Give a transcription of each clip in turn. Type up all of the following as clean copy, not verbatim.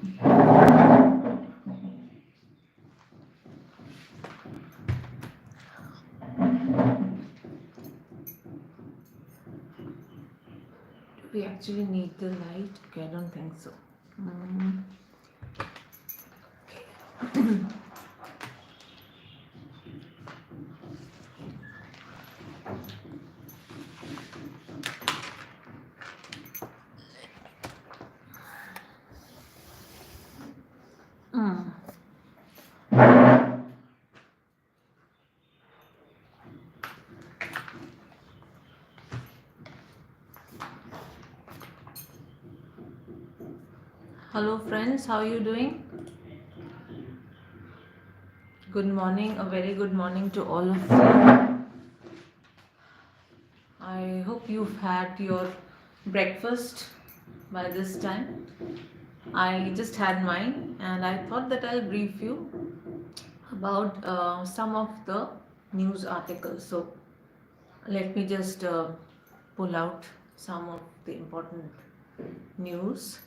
Do we actually need the light? Okay, I don't think so. Mm. Mm. Hello, friends. How are you doing? Good morning. A very good morning to all of you. I hope you've had your breakfast by this time. I just had mine, and I thought that I'll brief you about some of the news articles. So, let me just pull out some of the important news.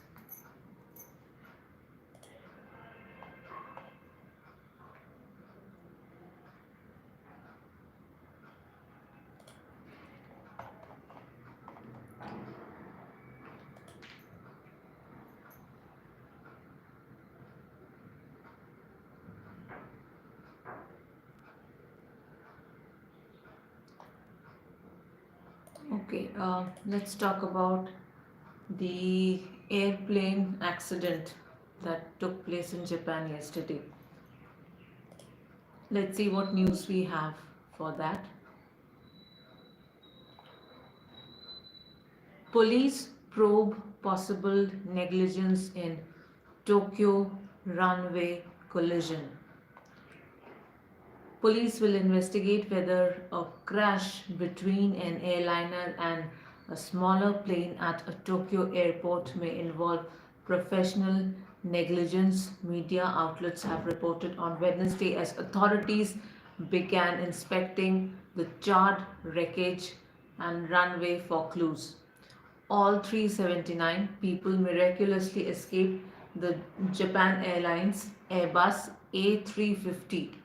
Okay, let's talk about the airplane accident that took place in Japan yesterday. Let's see what news we have for that. Police probe possible negligence in Tokyo runway collision. Police will investigate whether a crash between an airliner and a smaller plane at a Tokyo airport may involve professional negligence, media outlets have reported on Wednesday as authorities began inspecting the charred wreckage and runway for clues. All 379 people miraculously escaped the Japan Airlines Airbus A350,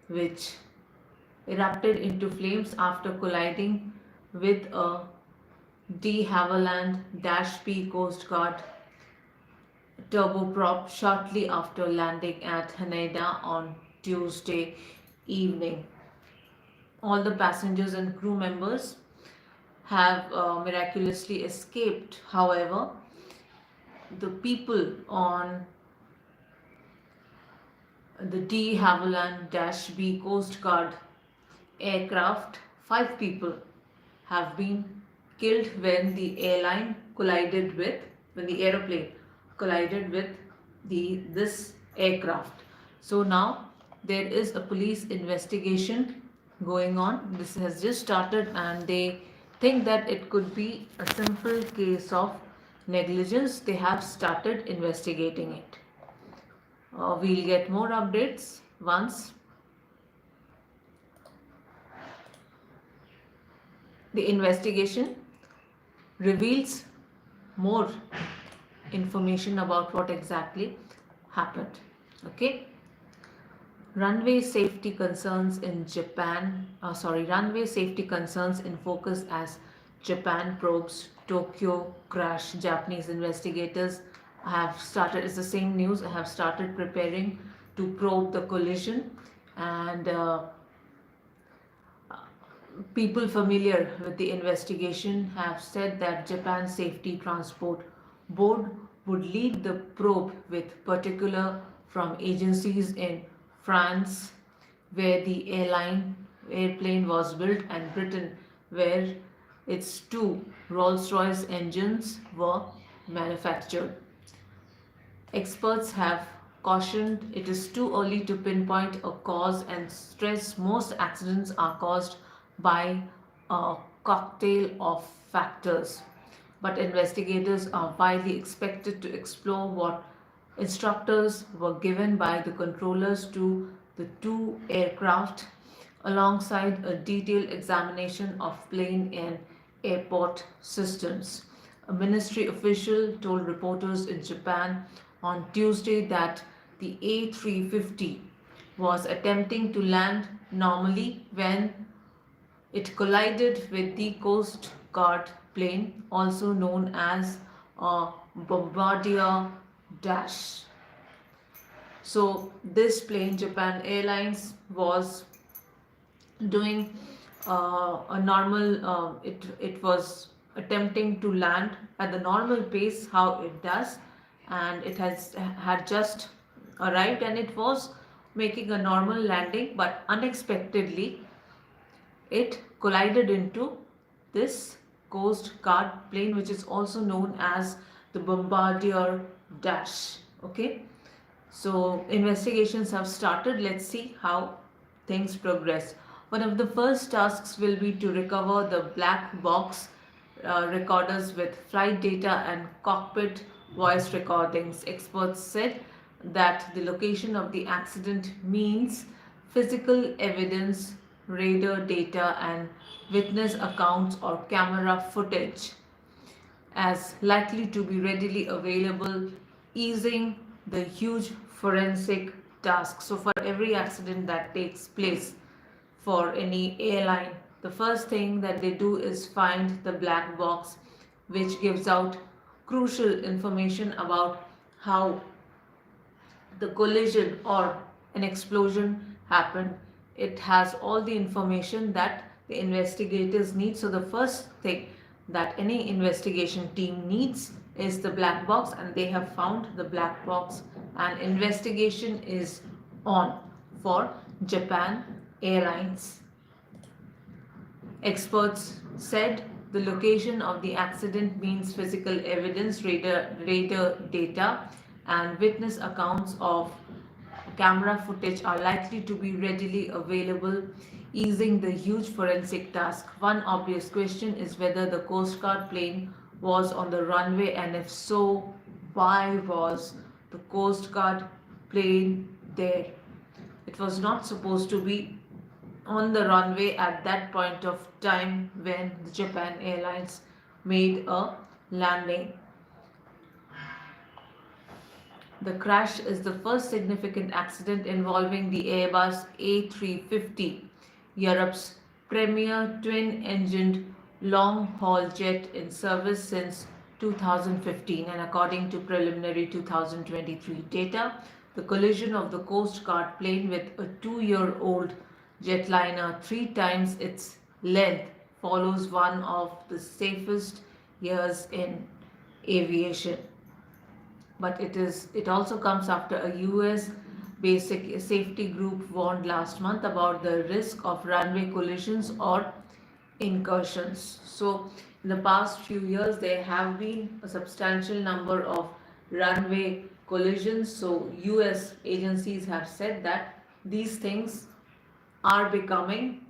which erupted into flames after colliding with a de Havilland Dash P Coast Guard turboprop shortly after landing at Haneda on Tuesday evening. All the passengers and crew members have miraculously escaped. However, the people on the de Havilland Dash B Coast Guard aircraft, 5 people have been killed when the aeroplane collided with the this aircraft. So now there is a police investigation going on. This has just started, and they think that it could be a simple case of negligence. They have started investigating it. We'll get more updates once the investigation reveals more information about what exactly happened. Okay. Runway safety concerns in focus as Japan probes Tokyo crash. Japanese investigators have started, it's the same news, have started preparing to probe the collision, and people familiar with the investigation have said that Japan Safety Transport Board would lead the probe with particular from agencies in France, where the airplane was built, and Britain, where its two Rolls-Royce engines were manufactured. Experts have cautioned it is too early to pinpoint a cause and stress most accidents are caused by a cocktail of factors. But investigators are widely expected to explore what instructors were given by the controllers to the two aircraft alongside a detailed examination of plane and airport systems. A ministry official told reporters in Japan on Tuesday that the A350 was attempting to land normally when it collided with the Coast Guard plane, also known as a Bombardier Dash. So, this plane, Japan Airlines, was doing a normal, it was attempting to land at the normal pace how it does, and it has had just arrived and it was making a normal landing, but unexpectedly it collided into this Coast Guard plane, which is also known as the Bombardier Dash. Okay, so investigations have started. Let's see how things progress. One of the first tasks will be to recover the black box recorders with flight data and cockpit voice recordings. Experts said that the location of the accident means physical evidence, radar data, and witness accounts or camera footage as likely to be readily available, easing the huge forensic task. So, for every accident that takes place for any airline, the first thing that they do is find the black box, which gives out crucial information about how the collision or an explosion happened. It has all the information that the investigators need. So, the first thing that any investigation team needs is the black box, and they have found the black box, and investigation is on for Japan Airlines. Experts said the location of the accident means physical evidence, radar data, and witness accounts of camera footage are likely to be readily available, easing the huge forensic task. One obvious question is whether the Coast Guard plane was on the runway, and if so, why was the Coast Guard plane there? It was not supposed to be on the runway at that point of time when the Japan Airlines made a landing. The crash is the first significant accident involving the Airbus A350, Europe's premier twin-engined long-haul jet in service since 2015, and according to preliminary 2023 data, the collision of the Coast Guard plane with a two-year-old jetliner, three times its length, follows one of the safest years in aviation. But it also comes after a US basic safety group warned last month about the risk of runway collisions or incursions. So, in the past few years, there have been a substantial number of runway collisions. So, US agencies have said that these things are becoming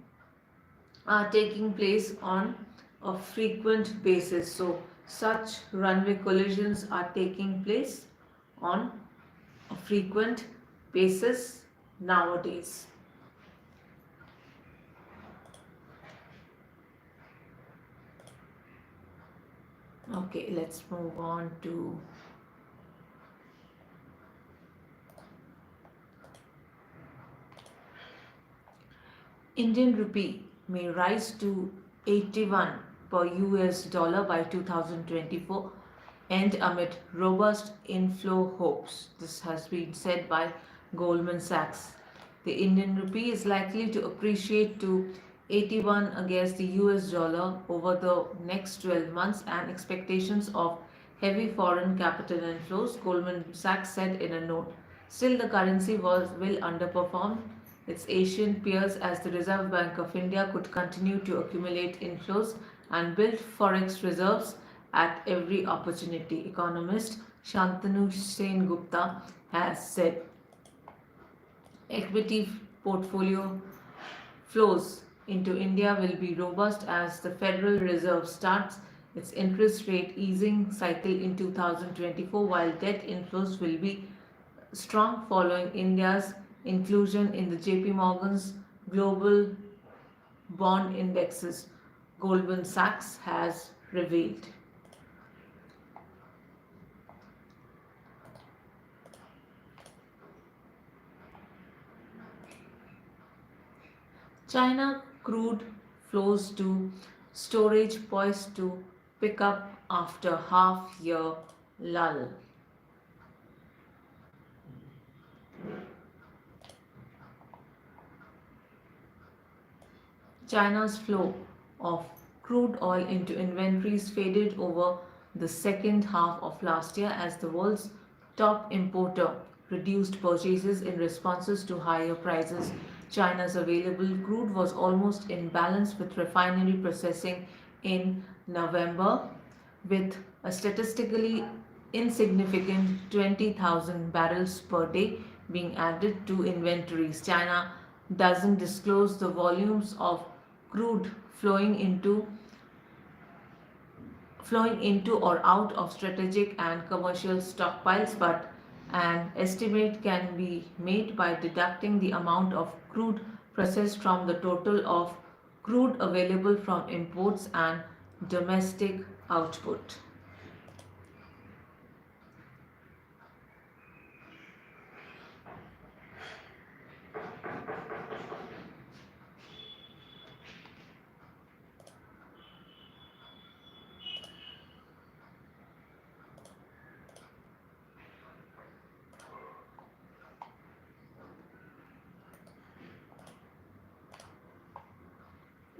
are taking place on a frequent basis. So, such runway collisions are taking place on a frequent basis nowadays. Okay, let's move on to Indian rupee may rise to 81 per US dollar by 2024 and amid robust inflow hopes. This has been said by Goldman Sachs. The Indian rupee is likely to appreciate to 81 against the US dollar over the next 12 months, and expectations of heavy foreign capital inflows, Goldman Sachs said in a note. Still, the currency will underperform its Asian peers as the Reserve Bank of India could continue to accumulate inflows and build forex reserves at every opportunity, economist Shantanu Sen Gupta has said. Equity portfolio flows into India will be robust as the Federal Reserve starts its interest rate easing cycle in 2024, while debt inflows will be strong following India's inclusion in the JP Morgan's global bond indexes, Goldman Sachs has revealed. China crude flows to storage poised to pick up after half-year lull. China's flow of crude oil into inventories faded over the second half of last year as the world's top importer reduced purchases in responses to higher prices. China's available crude was almost in balance with refinery processing in November, with a statistically insignificant 20,000 barrels per day being added to inventories. China doesn't disclose the volumes of crude flowing into or out of strategic and commercial stockpiles, but an estimate can be made by deducting the amount of crude processed from the total of crude available from imports and domestic output.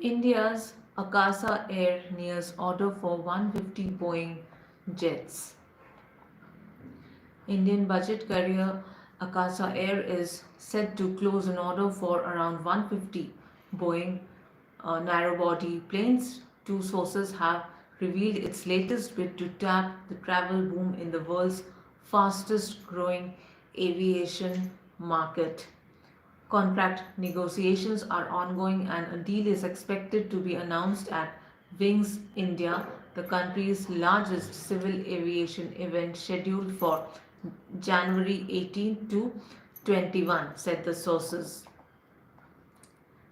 India's Akasa Air nears order for 150 Boeing jets. Indian budget carrier Akasa Air is set to close an order for around 150 Boeing narrow-body planes. Two sources have revealed its latest bid to tap the travel boom in the world's fastest-growing aviation market. Contract negotiations are ongoing and a deal is expected to be announced at Wings India, the country's largest civil aviation event scheduled for January 18 to 21, said the sources.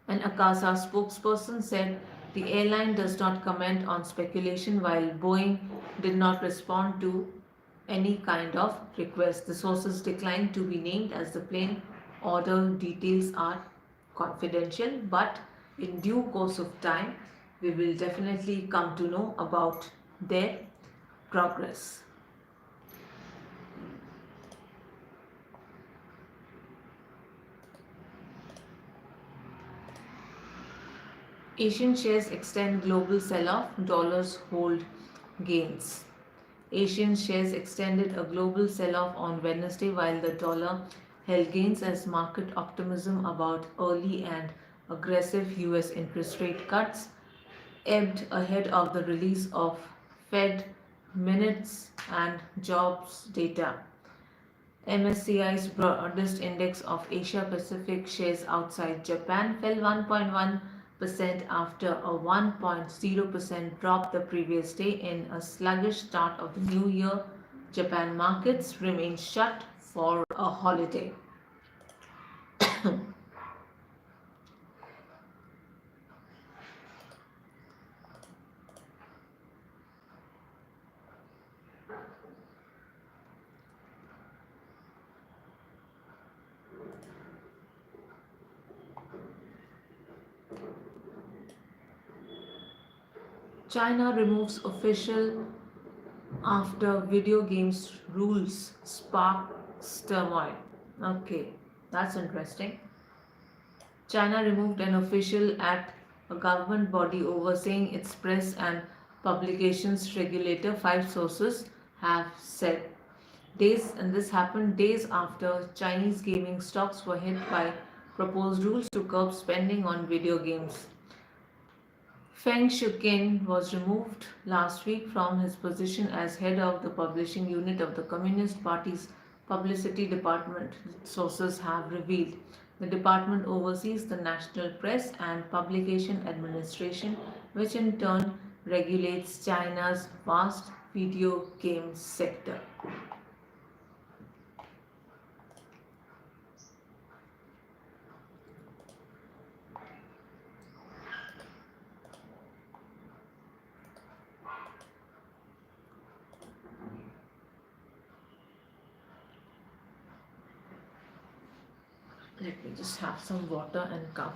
An Akasa spokesperson said the airline does not comment on speculation while Boeing did not respond to any kind of request. The sources declined to be named as the plane order details are confidential, but in due course of time, we will definitely come to know about their progress. Asian shares extend global sell-off, dollars hold gains. Asian shares extended a global sell-off on Wednesday while the dollar held gains as market optimism about early and aggressive US interest rate cuts ebbed ahead of the release of Fed minutes and jobs data. MSCI's broadest index of Asia Pacific shares outside Japan fell 1.1% after a 1.0% drop the previous day in a sluggish start of the new year. Japan markets remain shut for a holiday. China removes official after video games rules sparks turmoil. Okay, that's interesting. China removed an official at a government body overseeing its press and publications regulator, five sources have said. This happened days after Chinese gaming stocks were hit by proposed rules to curb spending on video games. Feng Shuqin was removed last week from his position as head of the publishing unit of the Communist Party's publicity department, sources have revealed. The department oversees the National Press and Publication Administration, which in turn regulates China's vast video game sector. Let me just have some water and come.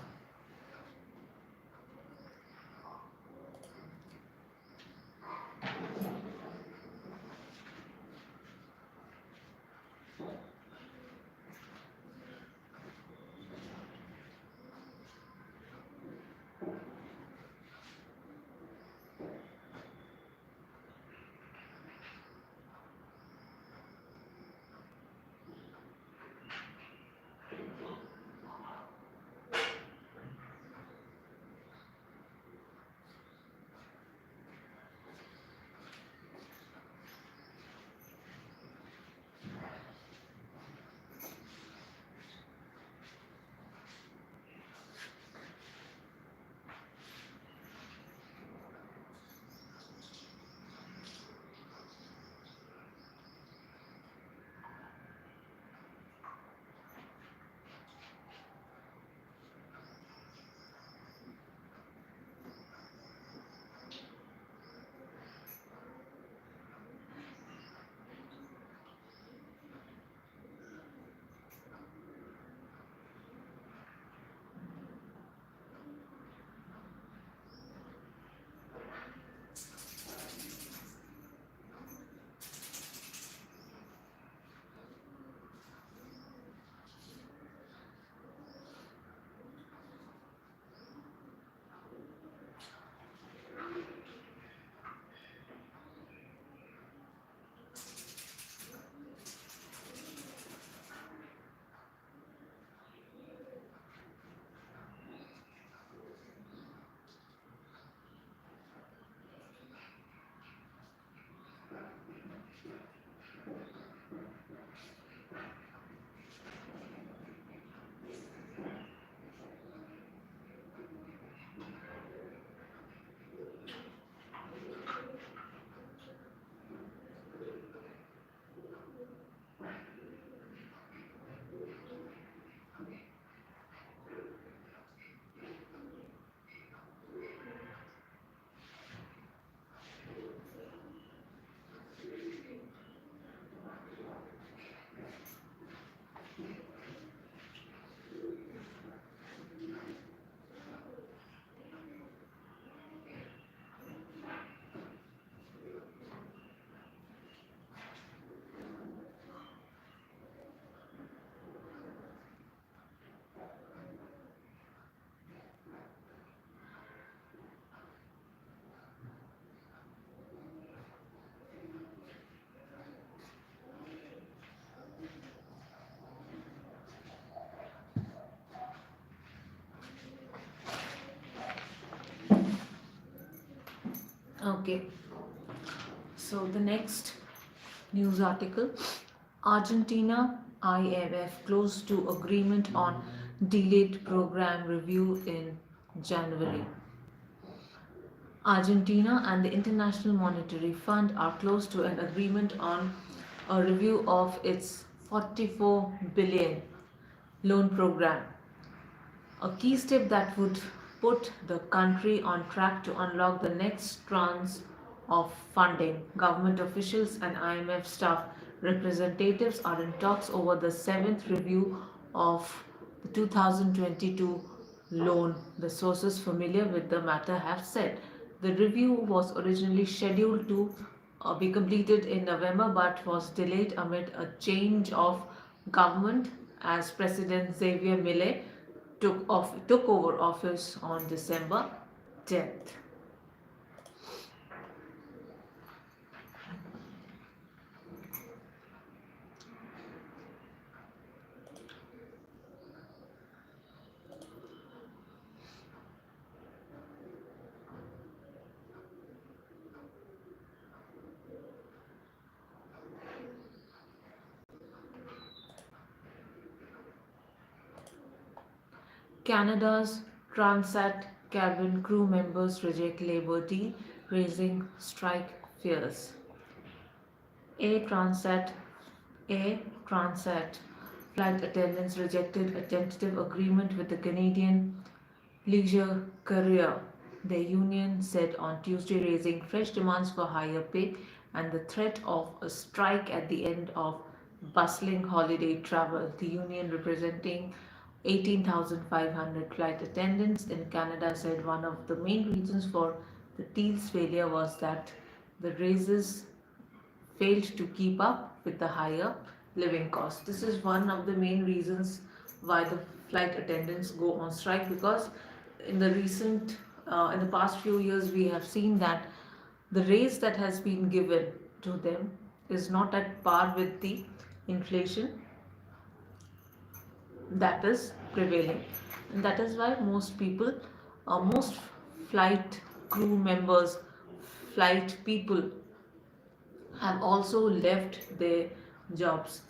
Okay, so the next news article: Argentina IMF close to agreement on delayed program review in January. Argentina and the International Monetary Fund are close to an agreement on a review of its 44 billion loan program, a key step that would put the country on track to unlock the next tranche of funding. Government officials and IMF staff representatives are in talks over the seventh review of the 2022 loan, the sources familiar with the matter have said. The review was originally scheduled to be completed in November but was delayed amid a change of government as President Xavier Milei took over office on December 10th. Canada's Transat cabin crew members reject Labour deal, raising strike fears. A Transat A Transat flight attendants rejected a tentative agreement with the Canadian leisure carrier, the union said on Tuesday, raising fresh demands for higher pay and the threat of a strike at the end of bustling holiday travel. The union, representing 18,500 flight attendants in Canada, said one of the main reasons for the deal's failure was that the raises failed to keep up with the higher living costs. This is one of the main reasons why the flight attendants go on strike, because in the past few years, we have seen that the raise that has been given to them is not at par with the inflation that is prevailing. And that is why most flight crew members, flight people have also left their jobs.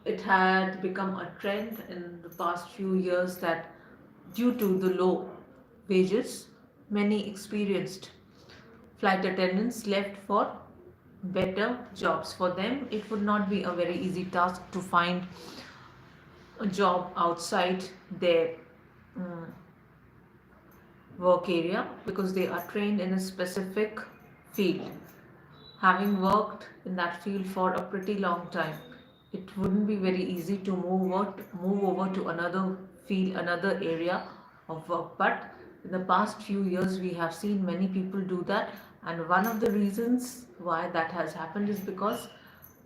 It had become a trend in the past few years that due to the low wages, many experienced flight attendants left for better jobs. For them, it would not be a very easy task to find a job outside their mm, work area because they are trained in a specific field. Having worked in that field for a pretty long time, it wouldn't be very easy to move over to another field, another area of work. But in the past few years, we have seen many people do that, and one of the reasons why that has happened is because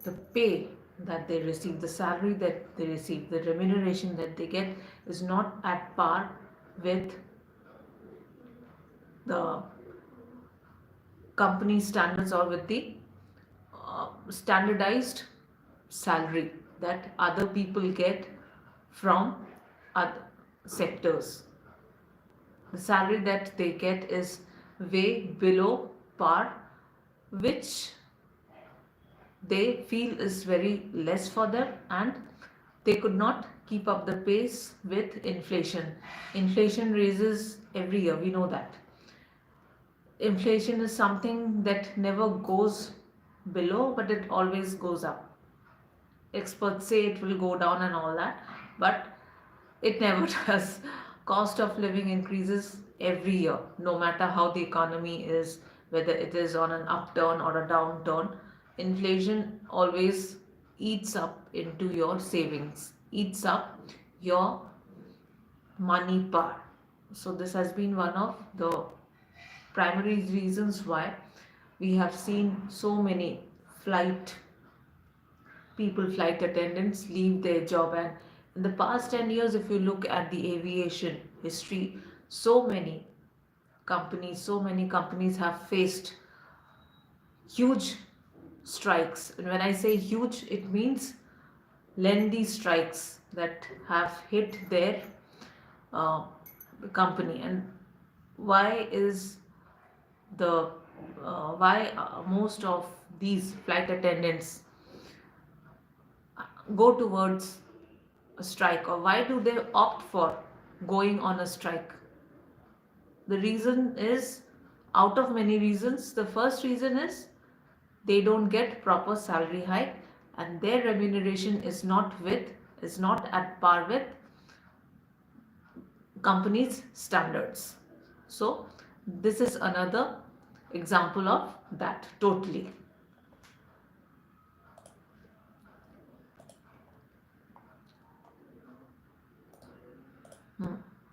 the pay that they receive, the salary that they receive, the remuneration that they get is not at par with the company standards or with the standardized salary that other people get from other sectors. The salary that they get is way below par, which they feel is very less for them, and they could not keep up the pace with inflation. Inflation raises every year, we know that. Inflation is something that never goes below, but it always goes up. Experts say it will go down and all that, but it never does. Cost of living increases every year, no matter how the economy is, whether it is on an upturn or a downturn. Inflation always eats up into your savings, eats up your money power. So, this has been one of the primary reasons why we have seen so many flight flight attendants leave their job. And in the past 10 years, if you look at the aviation history, so many companies have faced huge strikes. And when I say huge, it means lengthy strikes that have hit their uh, company. And why is the why most of these flight attendants go towards a strike, or why do they opt for going on a strike? The reason is out of many reasons. The first reason is they don't get proper salary hike, and their remuneration is not at par with companies' standards. So this is another example of that totally.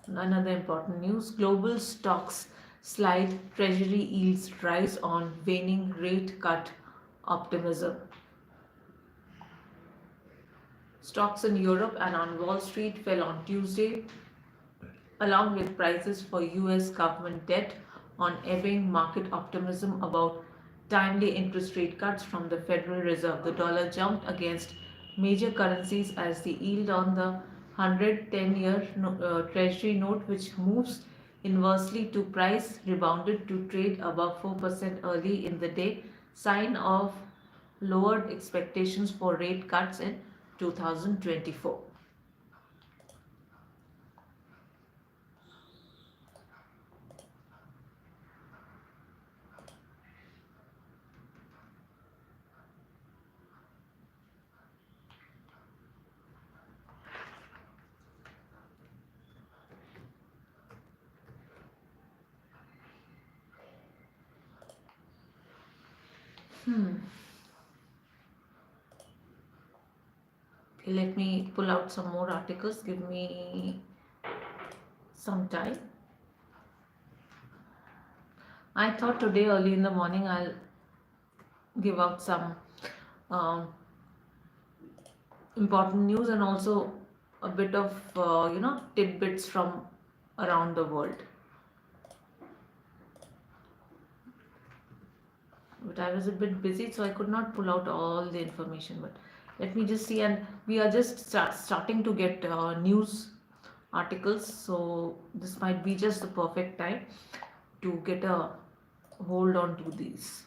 Another important news: global stocks slide, treasury yields rise on waning rate cut optimism. Stocks in Europe and on Wall Street fell on Tuesday, along with prices for US government debt on ebbing market optimism about timely interest rate cuts from the Federal Reserve. The dollar jumped against major currencies as the yield on the 110-year Treasury note, which moves inversely to price, rebounded to trade above 4% early in the day, sign of lowered expectations for rate cuts in 2024. Okay, let me pull out some more articles. Give me some time. I thought today early in the morning I'll give out some um, important news and also a bit of tidbits from around the world. But I was a bit busy, so I could not pull out all the information. But let me just see, and we are just starting to get news articles, so this might be just the perfect time to get a hold on to these.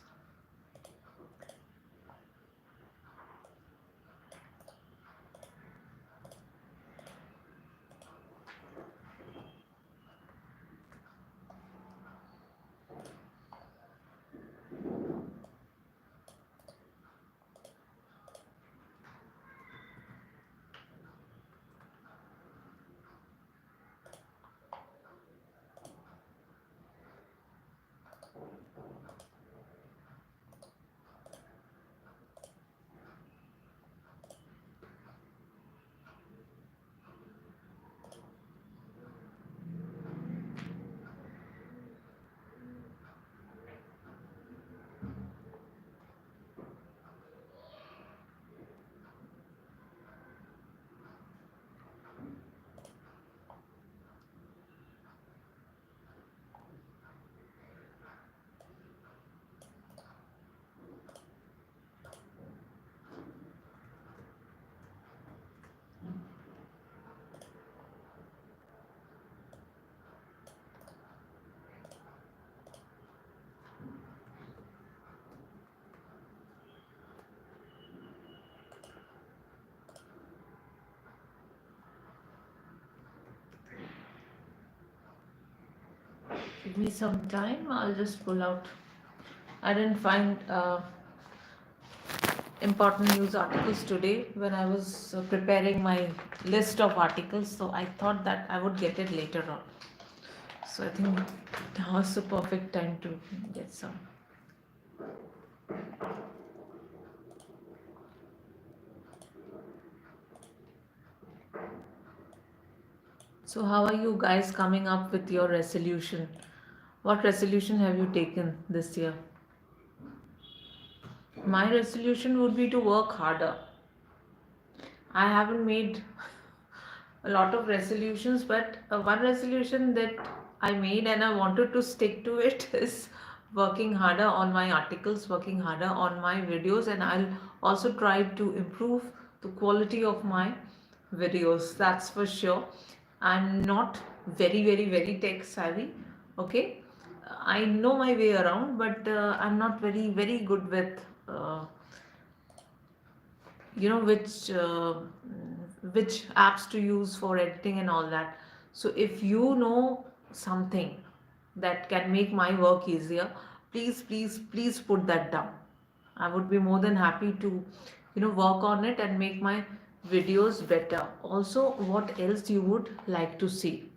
Give me some time. I'll just pull out. I didn't find important news articles today when I was preparing my list of articles, so I thought that I would get it later on. So I think now is the perfect time to get some. So, how are you guys coming up with your resolution? What resolution have you taken this year? My resolution would be to work harder. I haven't made a lot of resolutions, but one resolution that I made and I wanted to stick to it is working harder on my articles, working harder on my videos, and I'll also try to improve the quality of my videos. That's for sure. I'm not very, very, very tech savvy. Okay. I know my way around, but I'm not very good with uh, which apps to use for editing and all that. So if you know something that can make my work easier, please put that down. I would be more than happy to work on it and make my videos better. Also, what else you would like to see?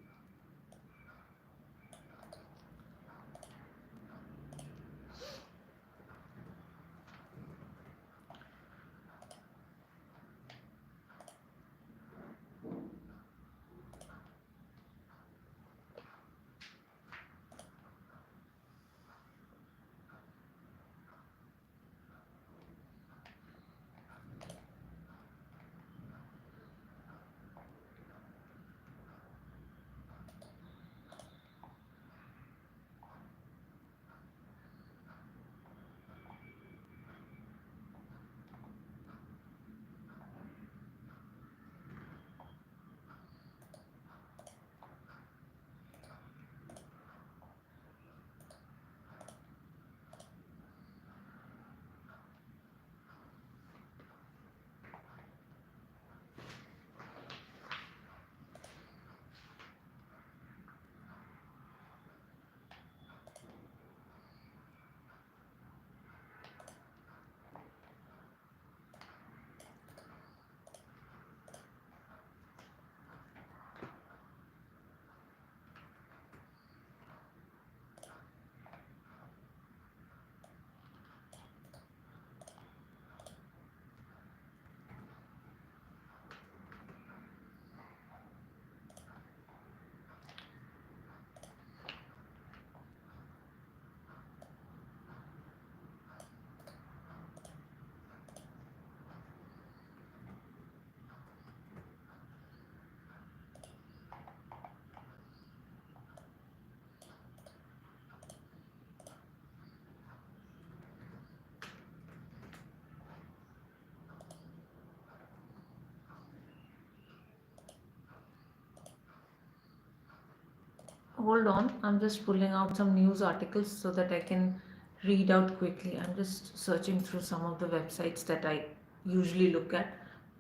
Hold on, I'm just pulling out some news articles so that I can read out quickly. I'm just searching through some of the websites that I usually look at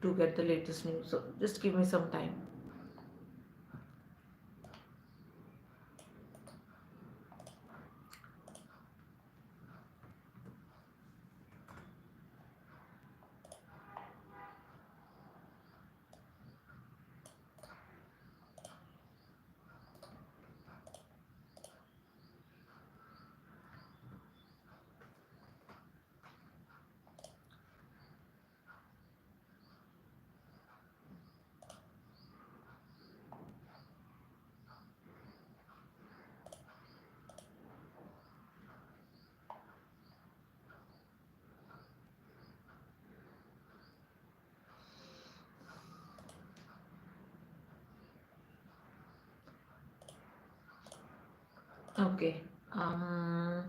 to get the latest news. So just give me some time. Okay. Um,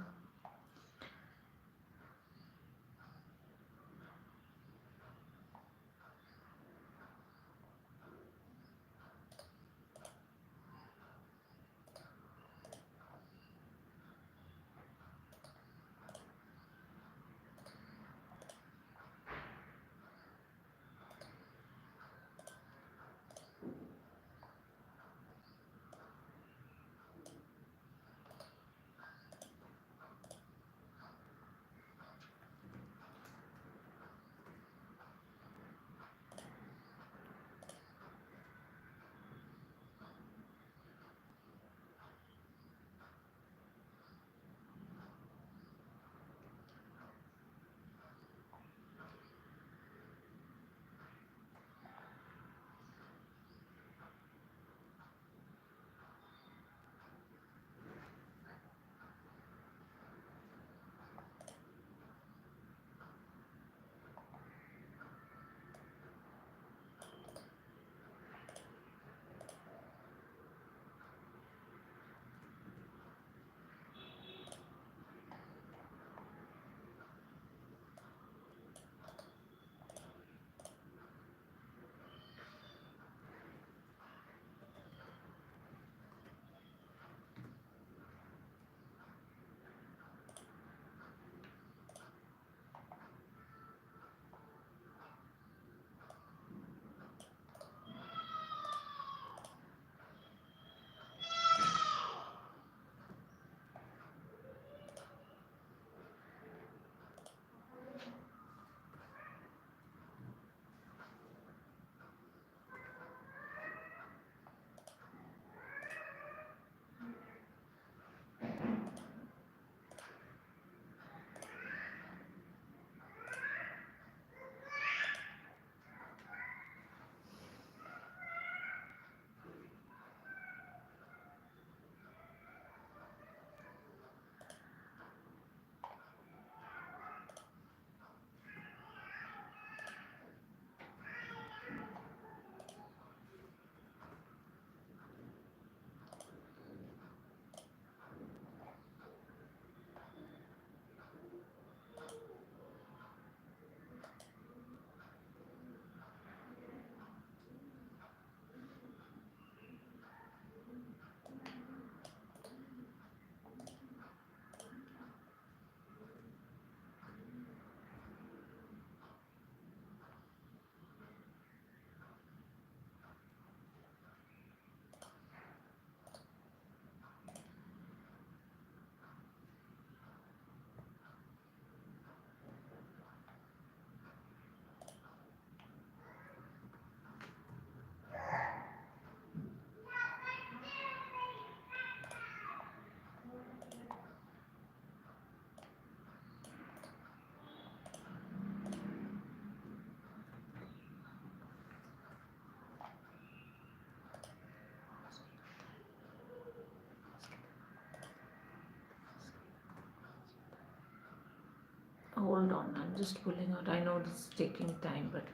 just pulling out. I know this is taking time, but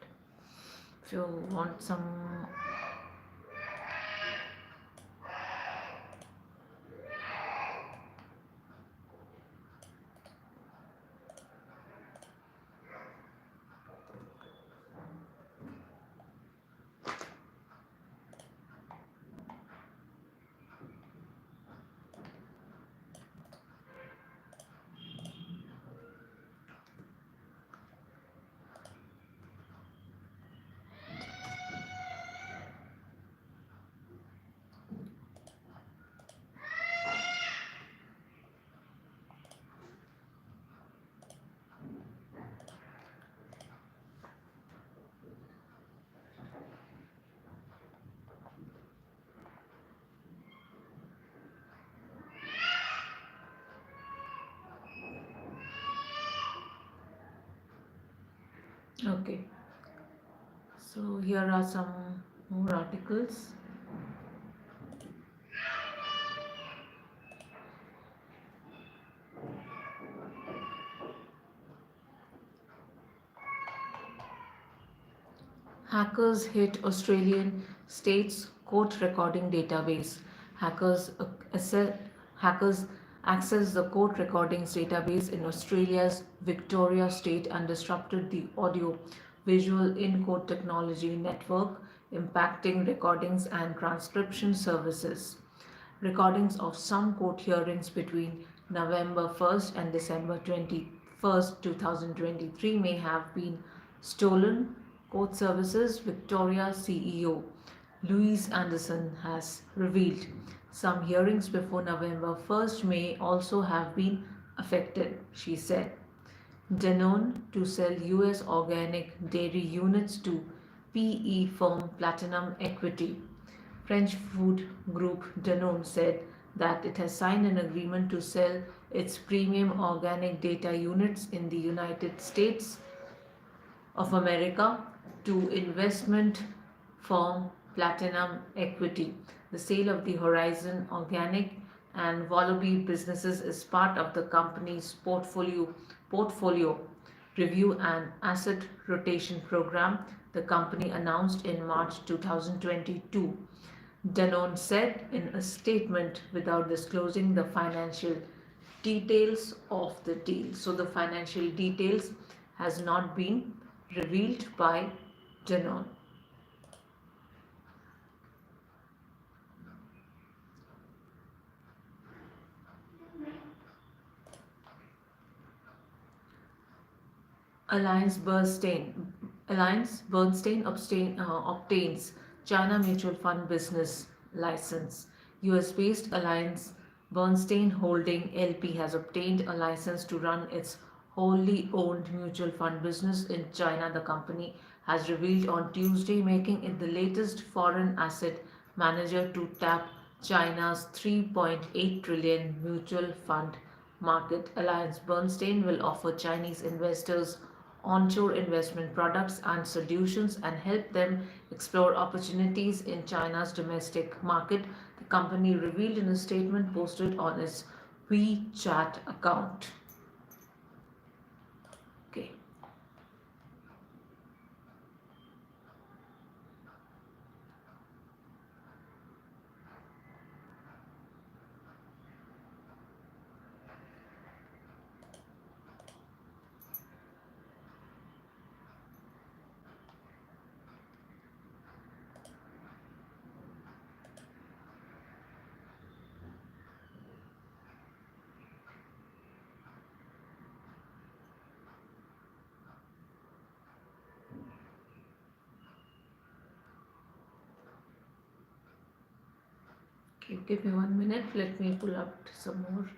if you want some. Okay, so here are some more articles. Hackers hit Australian state's court recording database. Hackers, hackers accessed the court recordings database in Australia's Victoria state and disrupted the audio visual in court technology network, impacting recordings and transcription services. Recordings of some court hearings between November 1st and December 21st, 2023 may have been stolen. Court Services Victoria CEO Louise Anderson has revealed some hearings before November 1st may also have been affected, she said. Danone to sell US organic dairy units to PE firm Platinum Equity. French food group Danone said that it has signed an agreement to sell its premium organic data units in the United States of America to investment firm Platinum Equity. The sale of the Horizon Organic and Wallaby businesses is part of the company's portfolio review and asset rotation program, the company announced in March 2022. Danone said in a statement without disclosing the financial details of the deal. So the financial details has not been revealed by Danone. Alliance Bernstein obtains China Mutual Fund business license. US-based Alliance Bernstein Holding LP has obtained a license to run its wholly owned mutual fund business in China, the company has revealed on Tuesday, making it the latest foreign asset manager to tap China's 3.8 trillion mutual fund market. Alliance Bernstein will offer Chinese investors onshore investment products and solutions and help them explore opportunities in China's domestic market, the company revealed in a statement posted on its WeChat account. Okay. Okay, give me 1 minute. Let me pull up some more.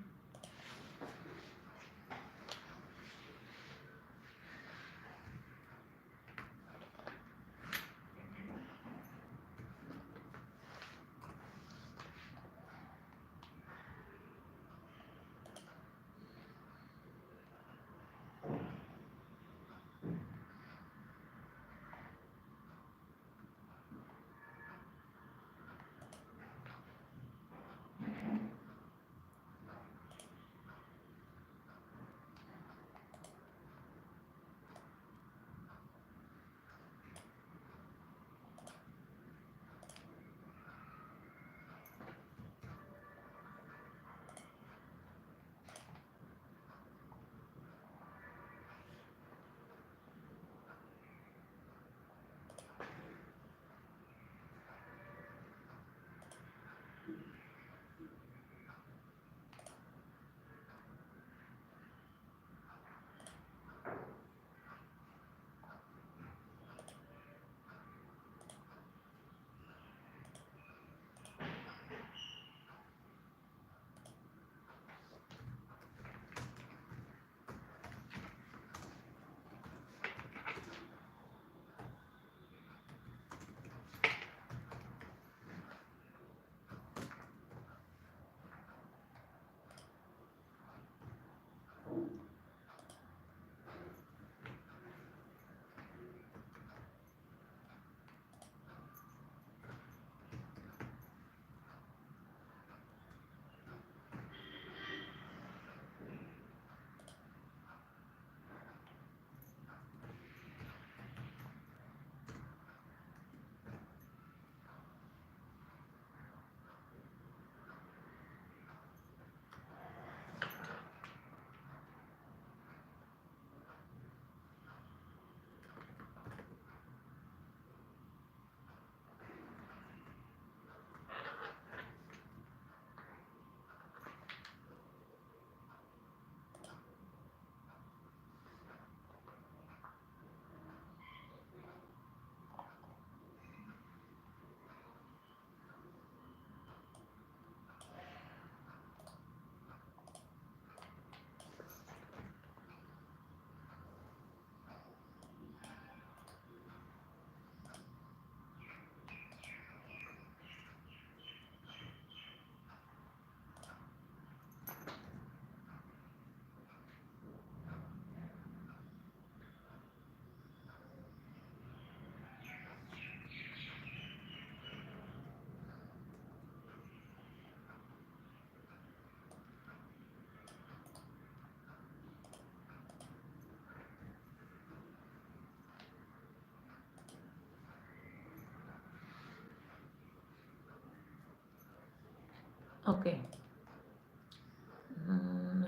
Okay.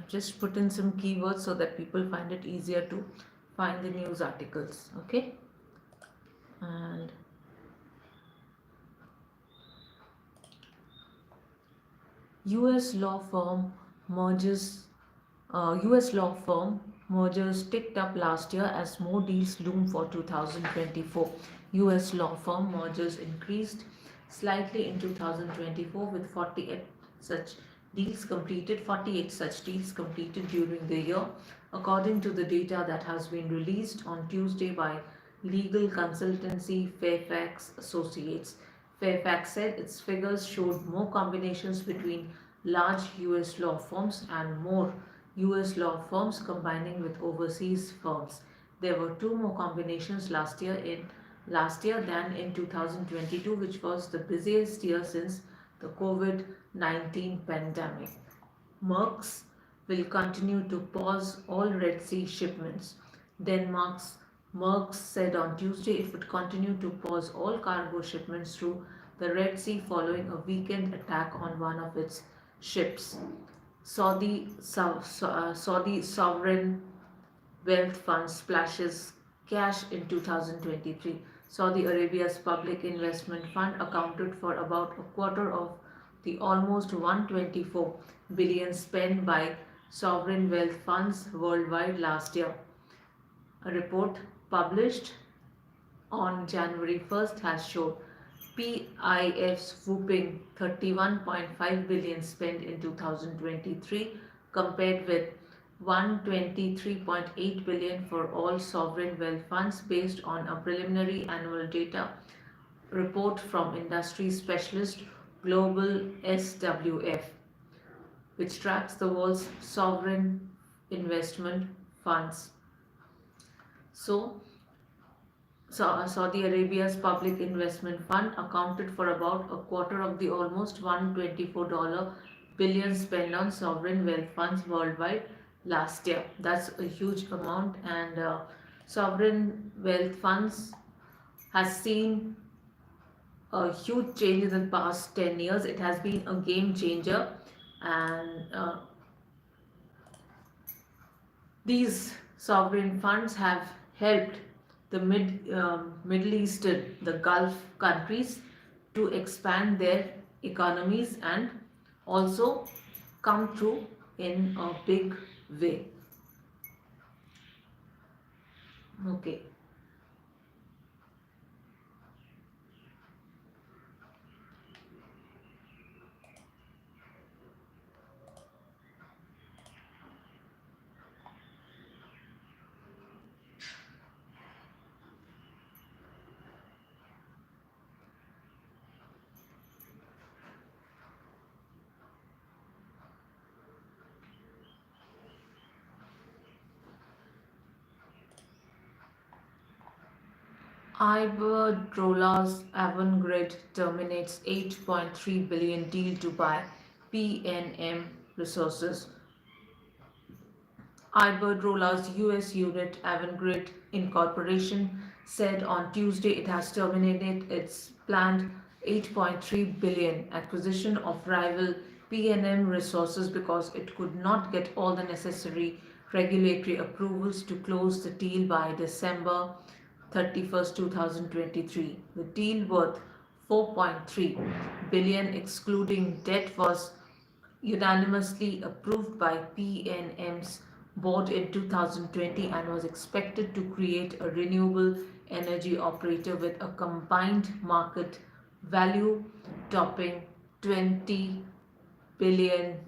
Just put in some keywords so that people find it easier to find the news articles. Okay. And US law firm merges US law firm mergers ticked up last year as more deals loom for 2024. US law firm mergers increased slightly in 2024 with 48 such deals completed during the year, according to the data that has been released on Tuesday by legal consultancy Fairfax Associates. Fairfax said its figures showed more combinations between large US law firms and more US law firms combining with overseas firms. There were two more combinations last year than in 2022, which was the busiest year since the COVID-19 pandemic. Merck's will continue to pause all Red Sea shipments. Denmark's Merck said on Tuesday it would continue to pause all cargo shipments through the Red Sea following a weekend attack on one of its ships. Saudi sovereign wealth fund splashes cash in 2023. Saudi Arabia's public investment fund accounted for about a quarter of the almost 124 billion spent by sovereign wealth funds worldwide last year. A report published on January 1st has shown PIF's whooping 31.5 billion spent in 2023 compared with 123.8 billion for all sovereign wealth funds based on a preliminary annual data report from industry specialist Global SWF, which tracks the world's sovereign investment funds. So, Saudi Arabia's public investment fund accounted for about a quarter of the almost $124 billion spent on sovereign wealth funds worldwide last year. That's a huge amount, and sovereign wealth funds has seen a huge change in the past 10 years. It has been a game changer, and these sovereign funds have helped the Middle Eastern, the Gulf countries to expand their economies and also come through in a big way. Okay. Iberdrola's Avangrid terminates 8.3 billion deal to buy PNM Resources. Iberdrola's US unit Avangrid Incorporation said on Tuesday it has terminated its planned 8.3 billion acquisition of rival PNM Resources because it could not get all the necessary regulatory approvals to close the deal by December 31st, 2023. The deal worth 4.3 billion excluding debt was unanimously approved by PNM's board in 2020 and was expected to create a renewable energy operator with a combined market value topping $20 billion.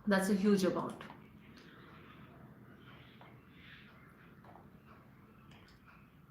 That's a huge amount.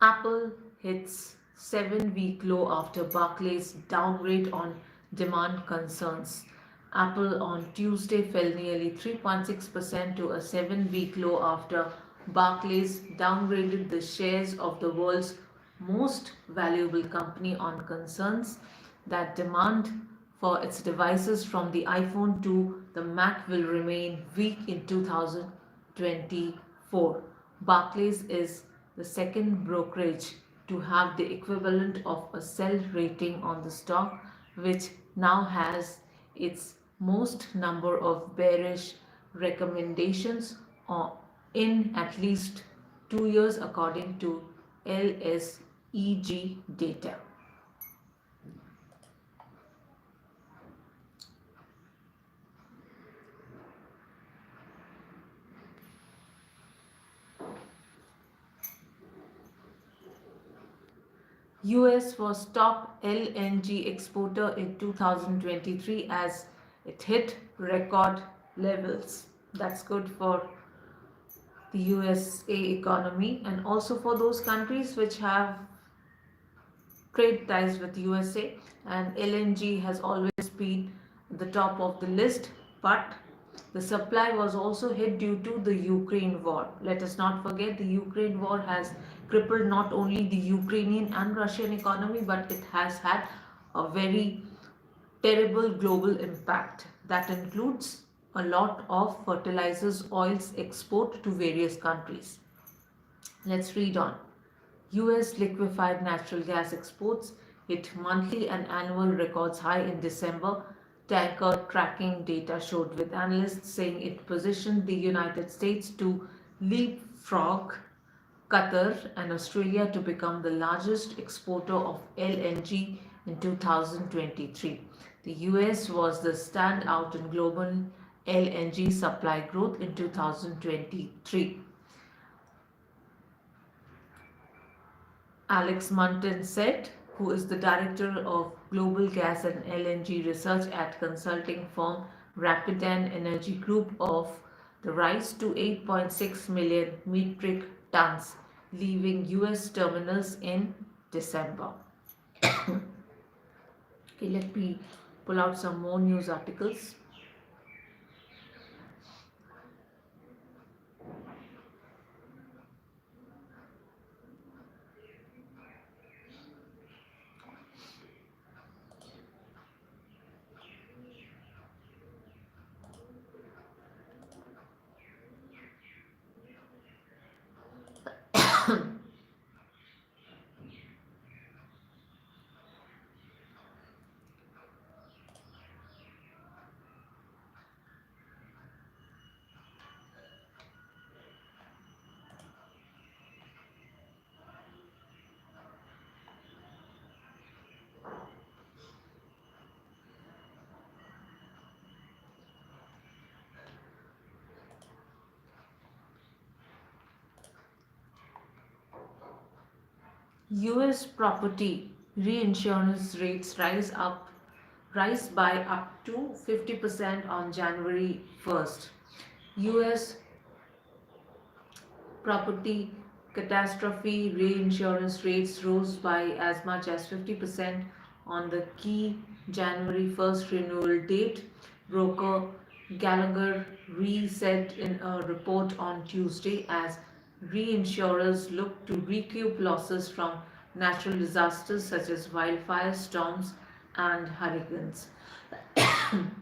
Apple hits 7-week low after Barclays downgrade on demand concerns. Apple on Tuesday fell nearly 3.6% to a 7-week low after Barclays downgraded the shares of the world's most valuable company on concerns that demand for its devices from the iPhone to the Mac will remain weak in 2024. Barclays is the second brokerage to have the equivalent of a sell rating on the stock, which now has its most number of bearish recommendations in at least 2 years, according to LSEG data. US was top LNG exporter in 2023 as it hit record levels. That's good for the USA economy and also for those countries which have trade ties with USA, and LNG has always been at the top of the list, but the supply was also hit due to the Ukraine war. Let us not forget the Ukraine war has crippled not only the Ukrainian and Russian economy, but it has had a very terrible global impact that includes a lot of fertilizers oils export to various countries. Let's read on. US liquefied natural gas exports hit monthly and annual records high in December. Tanker tracking data showed, with analysts saying it positioned the United States to leapfrog Qatar and Australia to become the largest exporter of LNG in 2023. The US was the standout in global LNG supply growth in 2023. Alex Munton said, who is the director of global gas and LNG research at consulting firm Rapidan Energy Group, of the rise to 8.6 million metric tons leaving US terminals in December. Okay, let me pull out some more news articles. US property reinsurance rates rise by up to 50% on January 1st. US property catastrophe reinsurance rates rose by as much as 50% on the key January 1st renewal date, broker Gallagher Re said in a report on Tuesday, as reinsurers look to recoup losses from natural disasters such as wildfires, storms, and hurricanes.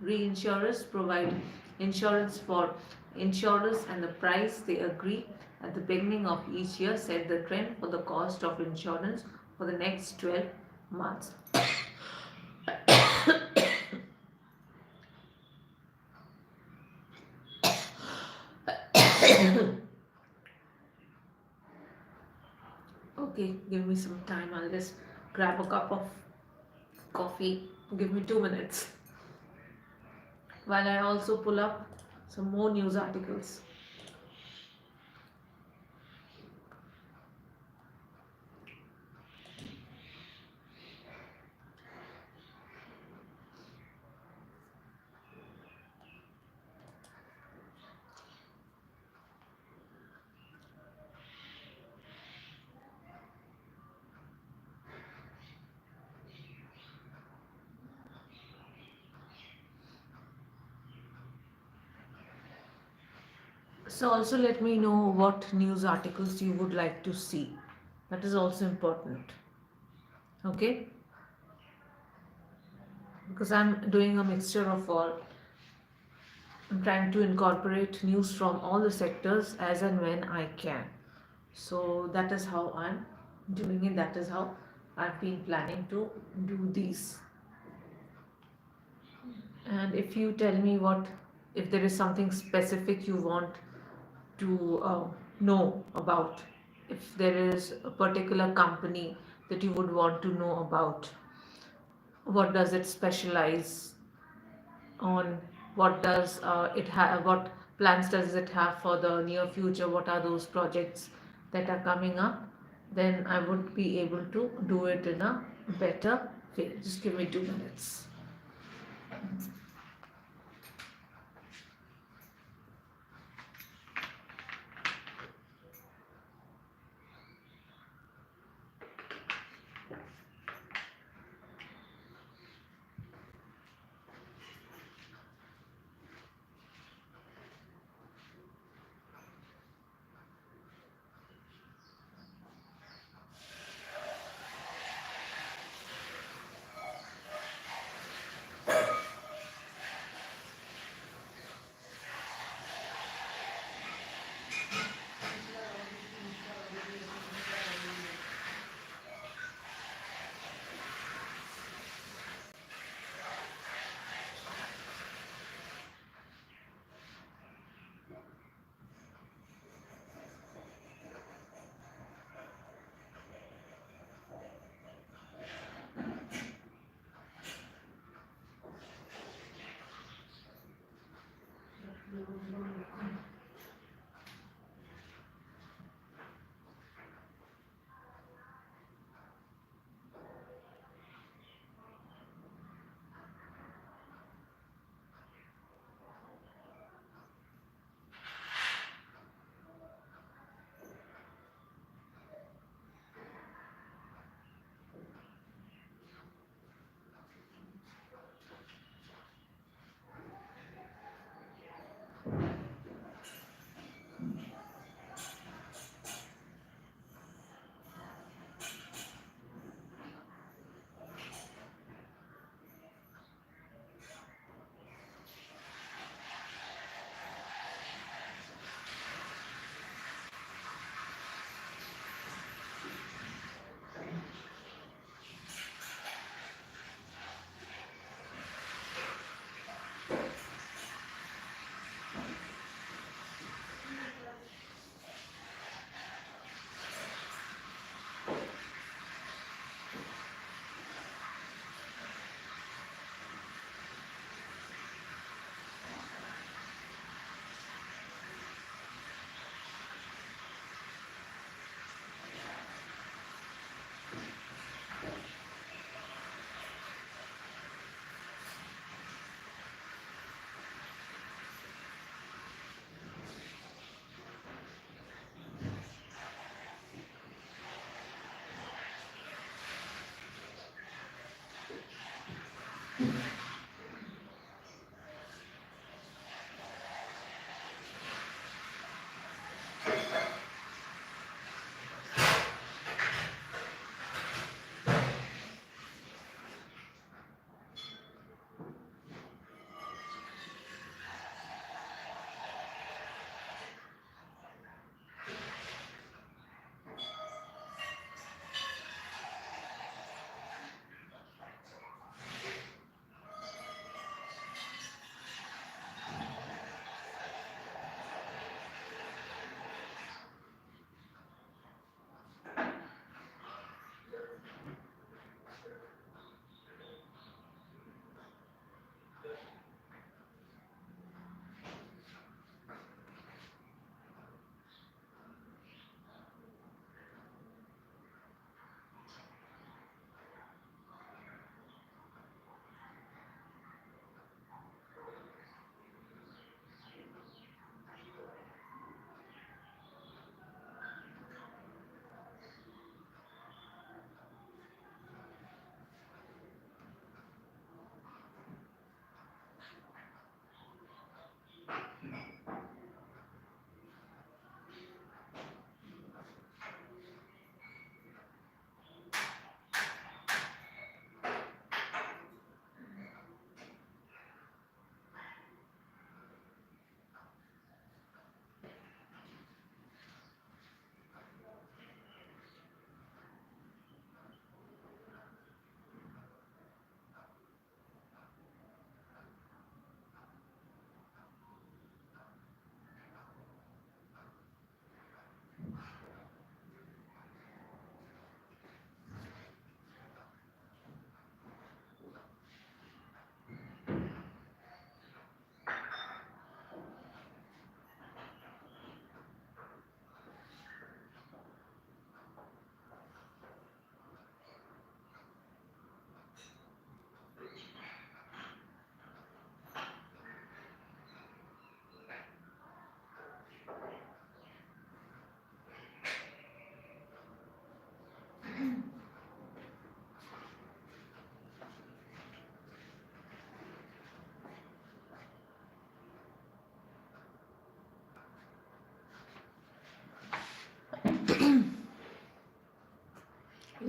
Reinsurers provide insurance for insurers, and the price they agree at the beginning of each year set the trend for the cost of insurance for the next 12 months. Okay, give me some time. I'll just grab a cup of coffee. Give me 2 minutes while I also pull up some more news articles. So, also let me know what news articles you would like to see. That is also important. Okay? Because I'm doing a mixture of all. I'm trying to incorporate news from all the sectors as and when I can. So, that is how I'm doing it. That is how I've been planning to do these. And if you tell me what, if there is something specific you want to know about, if there is a particular company that you would want to know about, what does it specialize on, what does it have, what plans does it have for the near future, what are those projects that are coming up, then I would be able to do it in a better way. Just give me 2 minutes.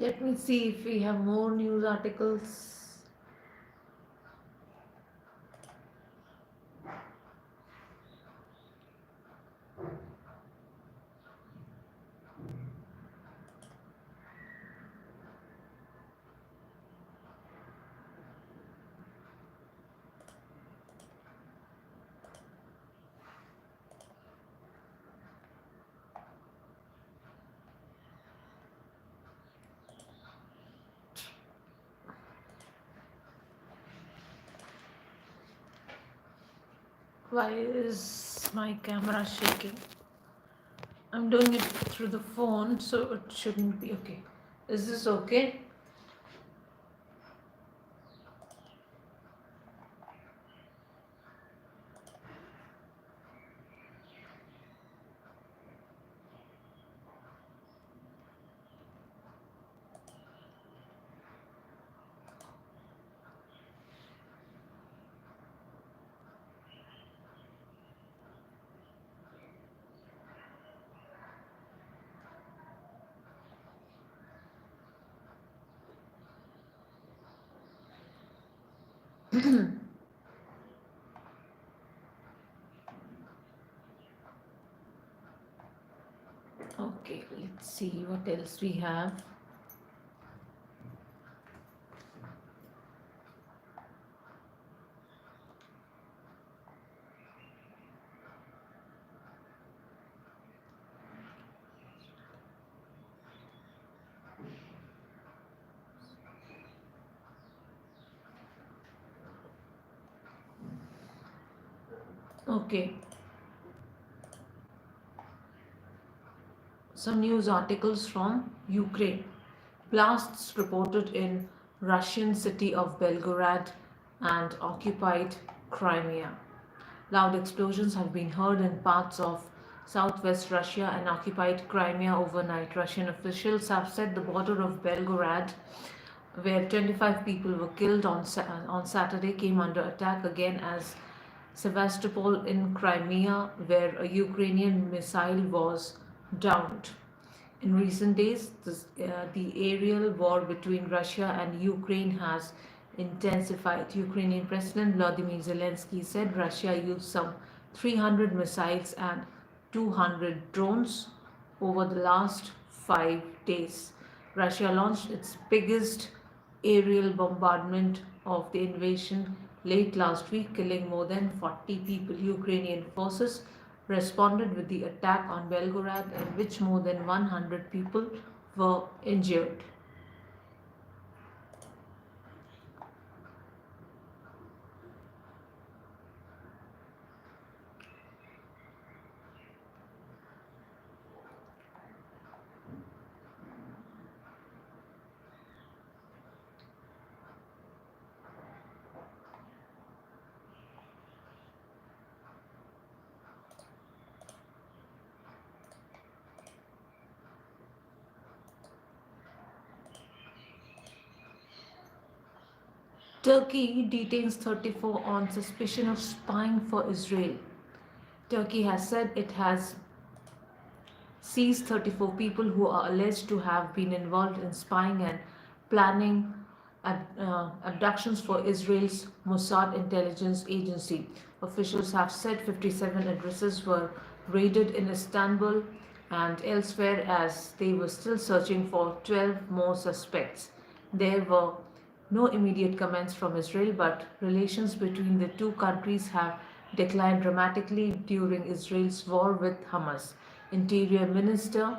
Let me see if we have more news articles. Why is my camera shaking? I'm doing it through the phone, so it shouldn't be okay. Is this okay? Okay, let's see what else we have. Okay, some news articles from Ukraine. Blasts reported in Russian city of Belgorod and occupied Crimea. Loud explosions have been heard in parts of southwest Russia and occupied Crimea overnight. Russian officials have said the border of Belgorod, where 25 people were killed on Saturday, came under attack again as Sevastopol in Crimea, where a Ukrainian missile was downed. In recent days, the aerial war between Russia and Ukraine has intensified. Ukrainian President Vladimir Zelensky said Russia used some 300 missiles and 200 drones over the last 5 days. Russia launched its biggest aerial bombardment of the invasion late last week, killing more than 40 people. Ukrainian forces responded with the attack on Belgorod, in which more than 100 people were injured. Turkey detains 34 on suspicion of spying for Israel. Turkey has said it has seized 34 people who are alleged to have been involved in spying and planning abductions for Israel's Mossad intelligence agency. Officials have said 57 addresses were raided in Istanbul and elsewhere as they were still searching for 12 more suspects. There were no immediate comments from Israel, but relations between the two countries have declined dramatically during Israel's war with Hamas. Interior Minister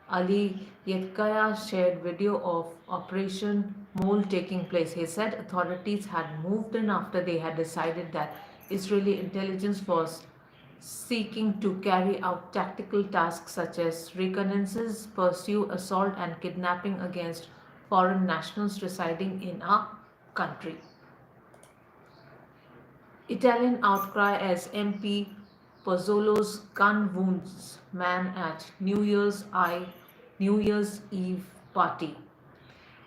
Ali Yetkaya shared video of Operation Mole taking place. He said authorities had moved in after they had decided that Israeli intelligence was seeking to carry out tactical tasks such as reconnaissance, pursue, assault, and kidnapping against foreign nationals residing in our country. Italian outcry as MP Pozzolo's gun wounds man at New Year's Eve party.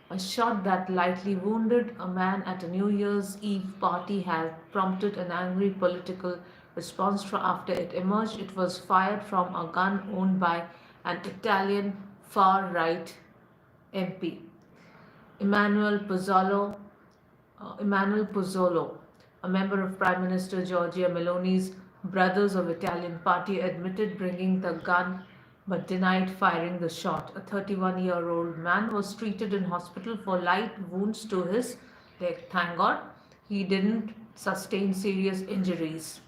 A shot that lightly wounded a man at a New Year's Eve party has prompted an angry political response after it emerged it was fired from a gun owned by an Italian far right MP. Emmanuel Pozzolo, a member of Prime Minister Giorgia Meloni's Brothers of Italian Party, admitted bringing the gun but denied firing the shot. A 31-year-old man was treated in hospital for light wounds to his leg. Thank God he didn't sustain serious injuries.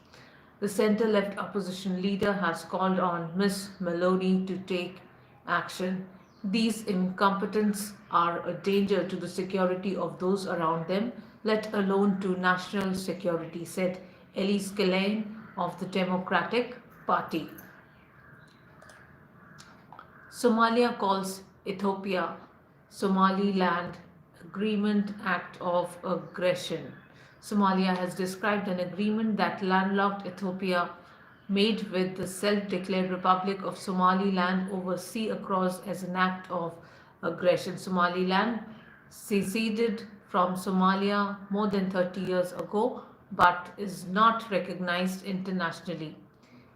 The centre left opposition leader has called on Ms. Meloni to take action. These incompetents are a danger to the security of those around them, let alone to national security, said Elise Kelaine of the Democratic Party. Somalia calls Ethiopia Somaliland Agreement Act of Aggression. Somalia has described an agreement that landlocked Ethiopia made with the self-declared Republic of Somaliland over sea across as an act of aggression. Somaliland seceded from Somalia more than 30 years ago but is not recognized internationally.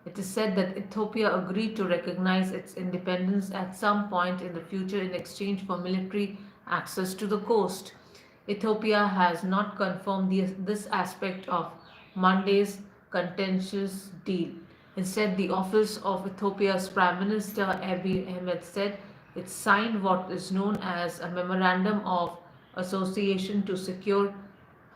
It is said that Ethiopia agreed to recognize its independence at some point in the future in exchange for military access to the coast. Ethiopia has not confirmed this aspect of Monday's contentious deal. Instead, the office of Ethiopia's Prime Minister Abiy Ahmed said it signed what is known as a Memorandum of Association to secure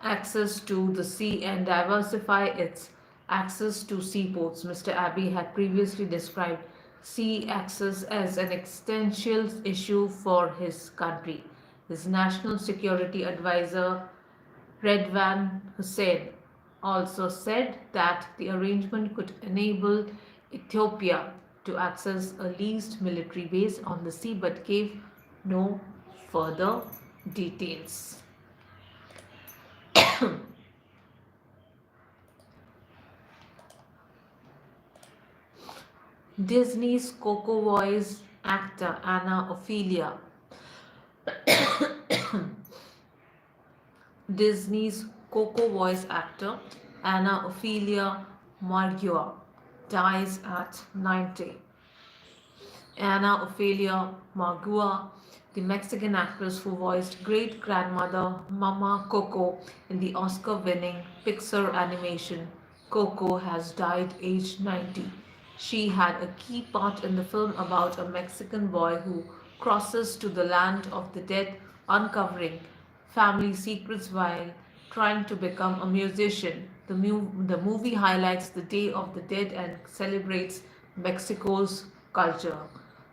access to the sea and diversify its access to seaports. Mr. Abiy had previously described sea access as an existential issue for his country. His national security advisor, Redwan Hussein, also said that the arrangement could enable Ethiopia to access a leased military base on the sea but gave no further details. Disney's Coco voice actor Anna Ophelia. Disney's Coco voice actor Anna Ophelia Margua dies at 90. Anna Ophelia Margua, the Mexican actress who voiced great grandmother Mama Coco in the Oscar winning Pixar animation Coco, has died aged 90. She had a key part in the film about a Mexican boy who crosses to the land of the dead, uncovering family secrets while trying to become a musician. The movie highlights the Day of the Dead and celebrates Mexico's culture.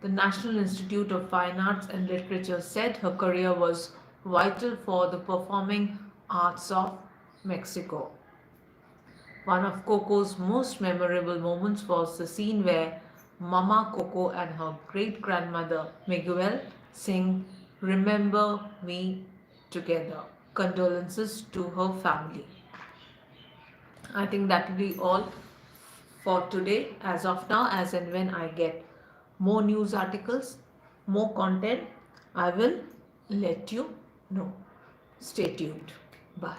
The National Institute of Fine Arts and Literature said her career was vital for the performing arts of Mexico. One of Coco's most memorable moments was the scene where Mama Coco and her great grandmother Miguel sing Remember Me together. Condolences to her family. I think that will be all for today as of now. As and when I get more news articles, more content, I will let you know. Stay tuned. Bye.